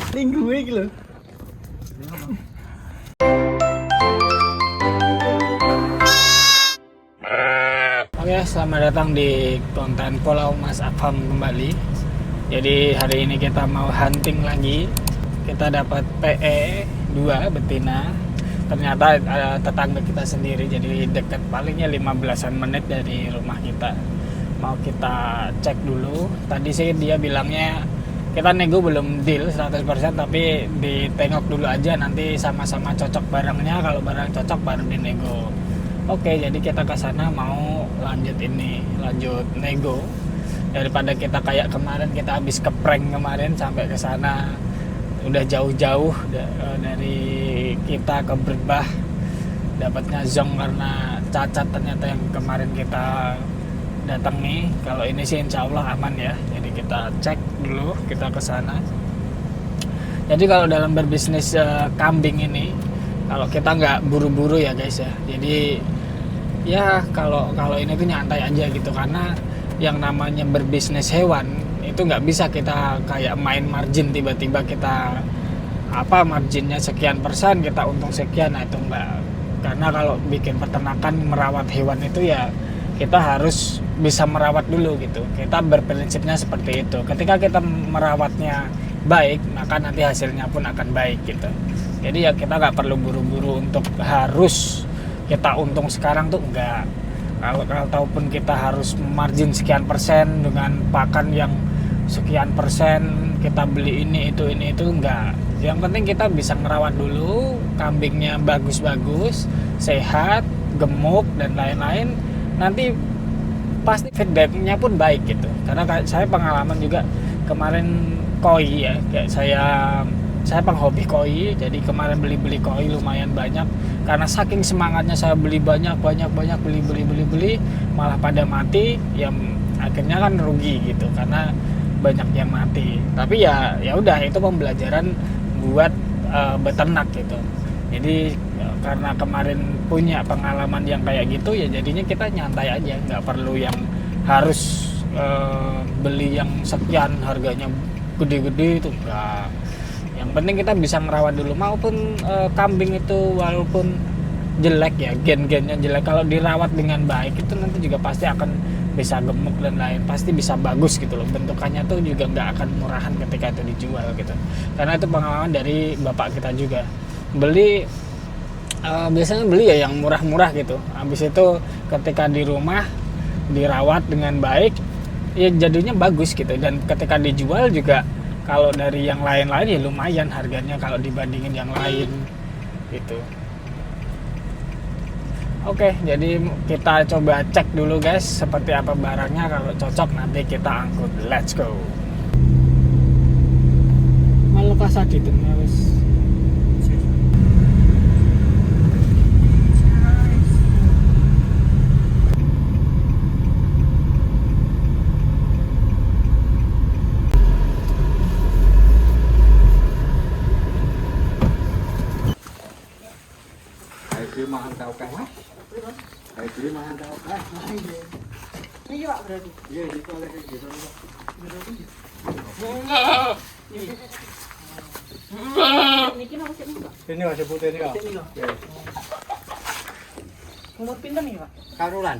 Tinggu iki lho. Oke, selamat datang di konten Pulau Mas Afam kembali. Jadi hari ini kita mau hunting lagi. Kita dapat PE 2 betina. Ternyata tetangga kita sendiri, jadi dekat, palingnya 15-an menit dari rumah kita. Mau kita cek dulu. Tadi sih dia bilangnya kita nego belum deal 100%, tapi ditengok dulu aja, nanti sama-sama cocok barangnya. Kalau barang cocok baru dinego. Oke, jadi kita ke sana mau lanjut nego. Daripada kita kayak kemarin, kita habis keprank kemarin sampai ke sana udah jauh-jauh dari kita ke Berbah, dapatnya zong karena cacat ternyata yang kemarin kita datangi. Kalau ini sih insya Allah aman ya. Jadi kita cek dulu, kita ke sana. Jadi kalau dalam berbisnis kambing ini, kalau kita nggak buru-buru ya guys ya. Jadi ya kalau ini tuh nyantai aja gitu, karena yang namanya berbisnis hewan itu nggak bisa kita kayak main margin, tiba-tiba kita marginnya sekian persen kita untung sekian. Nah itu enggak, karena kalau bikin peternakan merawat hewan itu ya kita harus bisa merawat dulu gitu. Kita berprinsipnya seperti itu. Ketika kita merawatnya baik, maka nanti hasilnya pun akan baik gitu. Jadi ya kita nggak perlu buru-buru untuk harus kita untung sekarang tuh enggak. Kalau ataupun kita harus margin sekian persen dengan pakan yang sekian persen, kita beli ini itu enggak. Yang penting kita bisa merawat dulu, kambingnya bagus-bagus, sehat, gemuk dan lain-lain. Nanti pasti feedbacknya pun baik gitu. Karena saya pengalaman juga kemarin koi ya, kayak saya penghobi koi. Jadi kemarin beli koi lumayan banyak. Karena saking semangatnya saya beli banyak, beli, malah pada mati. Ya akhirnya kan rugi gitu, karena banyak yang mati. Tapi ya udah, itu pembelajaran buat beternak gitu. Jadi karena kemarin punya pengalaman yang kayak gitu, ya jadinya kita nyantai aja, nggak perlu yang harus beli yang sekian harganya gede-gede itu enggak. Yang penting kita bisa merawat dulu. Maupun kambing itu walaupun jelek ya, gen-gennya jelek, kalau dirawat dengan baik itu nanti juga pasti akan bisa gemuk dan lain, pasti bisa bagus gitu loh. Bentukannya tuh juga nggak akan murahan ketika itu dijual gitu. Karena itu pengalaman dari bapak kita juga. Biasanya beli ya yang murah-murah gitu. Habis itu ketika di rumah dirawat dengan baik, ya jadinya bagus gitu. Dan ketika dijual juga, kalau dari yang lain-lain ya lumayan harganya kalau dibandingin yang lain gitu. Oke, jadi kita coba cek dulu guys seperti apa barangnya. Kalau cocok nanti kita angkut. Let's go. Malu kasadi itu wis. Mahan tau kan? Ayo mahan tau kan? Ini Pak berarti. Iya, itu oleh gitu. Ini masih putih ini kok. Umur pinten nih Pak? Karulan.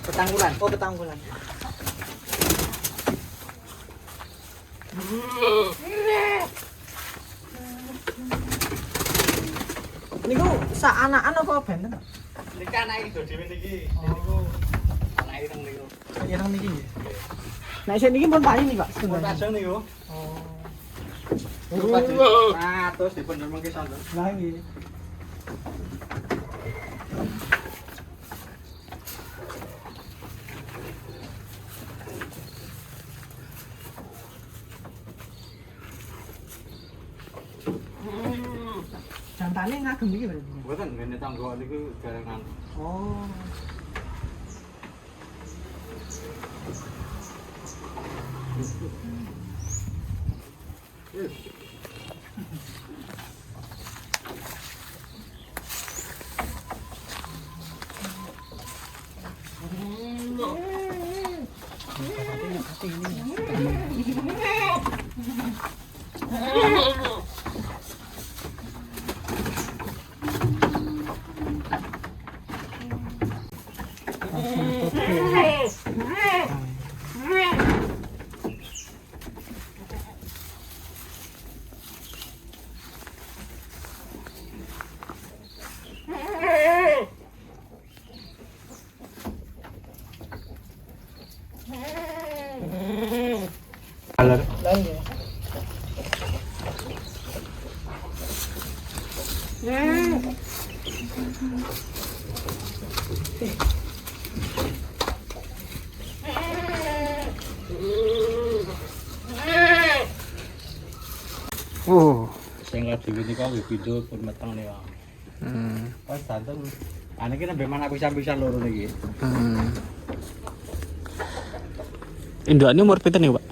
Petanggulan. Oh, Petanggulan. Niku sak anakan apa benten? Niki anake do dhewe niki. Niku anake nang niku. Ya nang niki. Nek sing niki pun paling nih Pak. Pun pasang niku. Oh. Nah, terus dipendem mengki santen. Lah iki. Jantane ngagem iki berarti. Mboten ngene tangga niku garangan. Oh. Sing lagi ini kok video pun meteng nih Bang. Pas santen ane ki nembe mana pisan-pisan loro niki. Indukane umur pinten nih, Pak?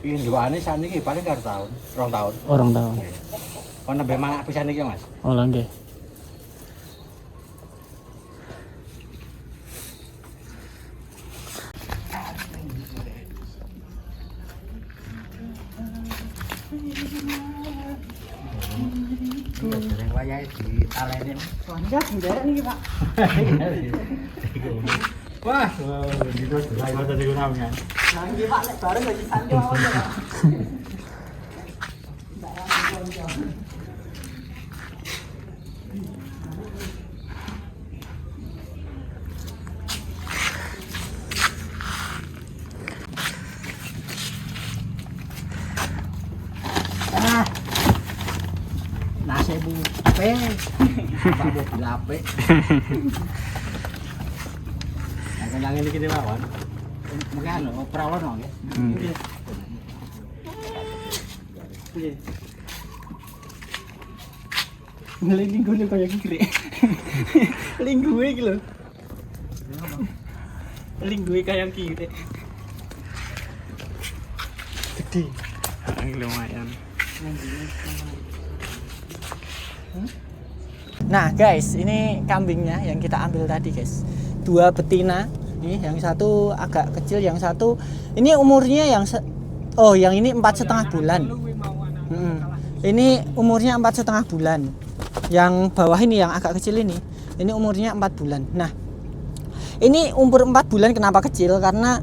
Indukane saniki paling karo tahun, 2 tahun. Orang tahun. Kon nembe mana pisan iki Mas. Oh, lah nggih. Dereng wayahe ditaleni. Soalnya sendiri nih Pak. Wah, video sudah ada di gunanya. Nah ini Pak, lek bareng lagi sanjo aja Pak. Nasi bu ape, apa mobil ape? Yang ini kita lawan, mungkin perawan dong ya. Ngelinggu nih kayak kiri. Linggu iki lho. Linggu kayak kiri. Gede. Lumayan. Nah guys, ini kambingnya yang kita ambil tadi guys. 2 betina. Nih, yang satu agak kecil, yang satu ini umurnya yang yang ini 4,5 bulan. Ini umurnya 4,5 bulan. Yang bawah ini yang agak kecil ini umurnya 4 bulan. Nah, ini umur 4 bulan kenapa kecil? Karena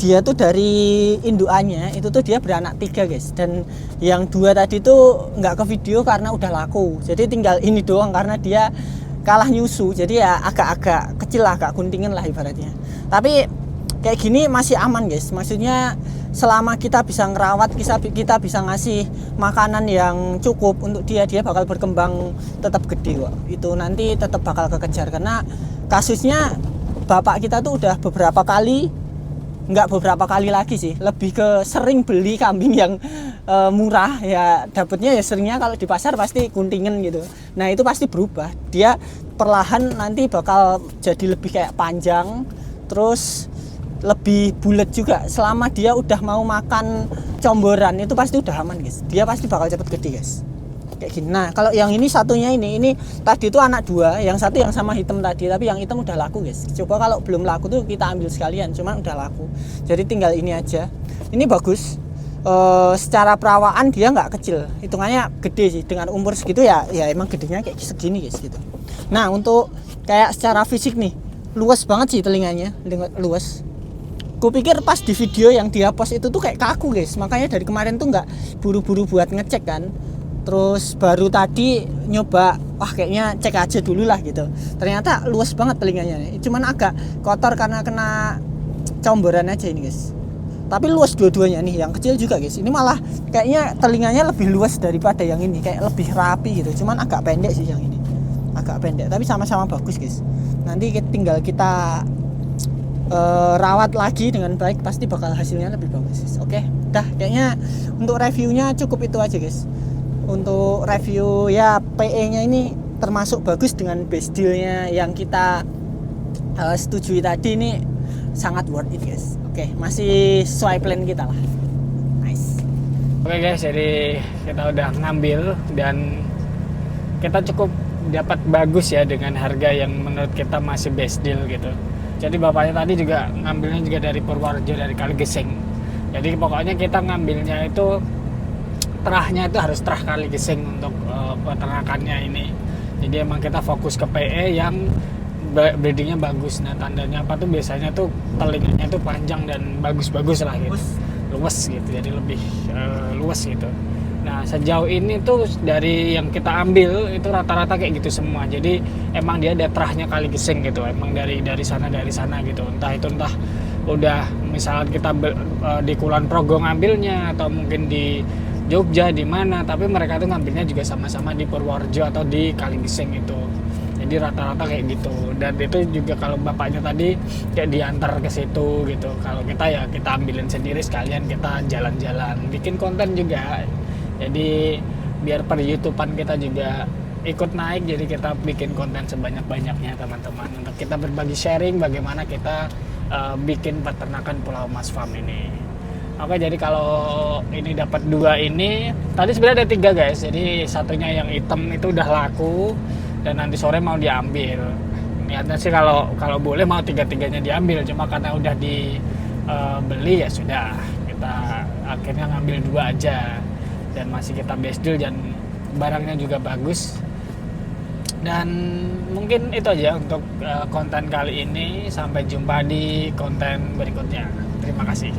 dia tuh dari indukannya itu tuh dia beranak 3 guys, dan yang 2 tadi tuh nggak ke video karena udah laku, jadi tinggal ini doang karena dia kalah nyusu, jadi ya agak-agak kecil lah, agak guntingan lah ibaratnya. Tapi kayak gini masih aman guys, maksudnya selama kita bisa ngerawat, kita bisa ngasih makanan yang cukup untuk dia bakal berkembang tetap gede kok. Itu nanti tetap bakal kekejar, karena kasusnya bapak kita tuh udah beberapa kali, nggak beberapa kali lagi sih, lebih ke sering beli kambing yang murah ya, dapetnya ya seringnya kalau di pasar pasti guntingan gitu. Nah itu pasti berubah, dia perlahan nanti bakal jadi lebih kayak panjang, terus lebih bulat juga. Selama dia udah mau makan comboran itu pasti udah aman guys, dia pasti bakal cepet gede guys kayak gini. Nah kalau yang ini satunya ini tadi itu anak 2, yang satu yang sama hitam tadi, tapi yang hitam udah laku guys. Coba kalau belum laku tuh kita ambil sekalian, cuman udah laku, jadi tinggal ini aja. Ini bagus, secara perawaan dia nggak kecil, hitungannya gede sih dengan umur segitu ya emang gedenya kayak segini guys gitu. Nah untuk kayak secara fisik nih luas banget sih telinganya, luas. Kupikir pas di video yang dia post itu tuh kayak kaku guys, makanya dari kemarin tuh nggak buru-buru buat ngecek kan. Terus baru tadi nyoba, wah kayaknya cek aja dulu lah gitu. Ternyata luas banget telinganya nih. Cuman agak kotor karena kena comboran aja ini guys. Tapi luas dua-duanya nih, yang kecil juga guys. Ini malah kayaknya telinganya lebih luas daripada yang ini, kayak lebih rapi gitu. Cuman agak pendek sih yang ini, agak pendek. Tapi sama-sama bagus guys. Nanti tinggal kita rawat lagi dengan baik, pasti bakal hasilnya lebih bagus. Oke, dah kayaknya untuk reviewnya cukup itu aja guys. Untuk review ya PE-nya ini termasuk bagus dengan base deal-nya yang kita setujui tadi, ini sangat worth it guys. Oke, masih sesuai plan kita lah. Nice. Oke guys, jadi kita udah ngambil dan kita cukup dapat bagus ya dengan harga yang menurut kita masih best deal gitu. Jadi bapaknya tadi juga ngambilnya juga dari Purworejo, dari Kaligeseng. Jadi pokoknya kita ngambilnya itu terahnya itu harus terah Kaligeseng untuk peternakannya ini. Jadi emang kita fokus ke PE yang breedingnya bagus. Nah tandanya apa tuh, biasanya tuh telinganya tuh panjang dan bagus-bagus lah gitu, luas gitu, jadi lebih luas gitu. Nah sejauh ini tuh dari yang kita ambil itu rata-rata kayak gitu semua. Jadi emang dia ada terahnya Kaligeseng gitu, emang dari sana gitu. Entah udah misalnya kita di Kulon Progo ngambilnya, atau mungkin di Jogja di mana, tapi mereka tuh ngambilnya juga sama-sama di Purworejo atau di Kalingsing itu. Jadi rata-rata kayak gitu. Dan itu juga kalau bapaknya tadi kayak diantar ke situ gitu. Kalau kita ya kita ambilin sendiri, sekalian kita jalan-jalan, bikin konten juga. Jadi biar per YouTubean kita juga ikut naik, jadi kita bikin konten sebanyak-banyaknya teman-teman, untuk kita berbagi sharing bagaimana kita bikin peternakan Pulau Mas Farm ini. Oke, jadi kalau ini dapat 2 ini, tadi sebenarnya ada 3 guys. Jadi satunya yang hitam itu udah laku dan nanti sore mau diambil. Niatnya sih kalau boleh mau 3-3-nya diambil, cuma karena udah dibeli ya sudah, kita akhirnya ngambil 2 aja. Dan masih kita best deal dan barangnya juga bagus. Dan mungkin itu aja untuk konten kali ini. Sampai jumpa di konten berikutnya. Terima kasih.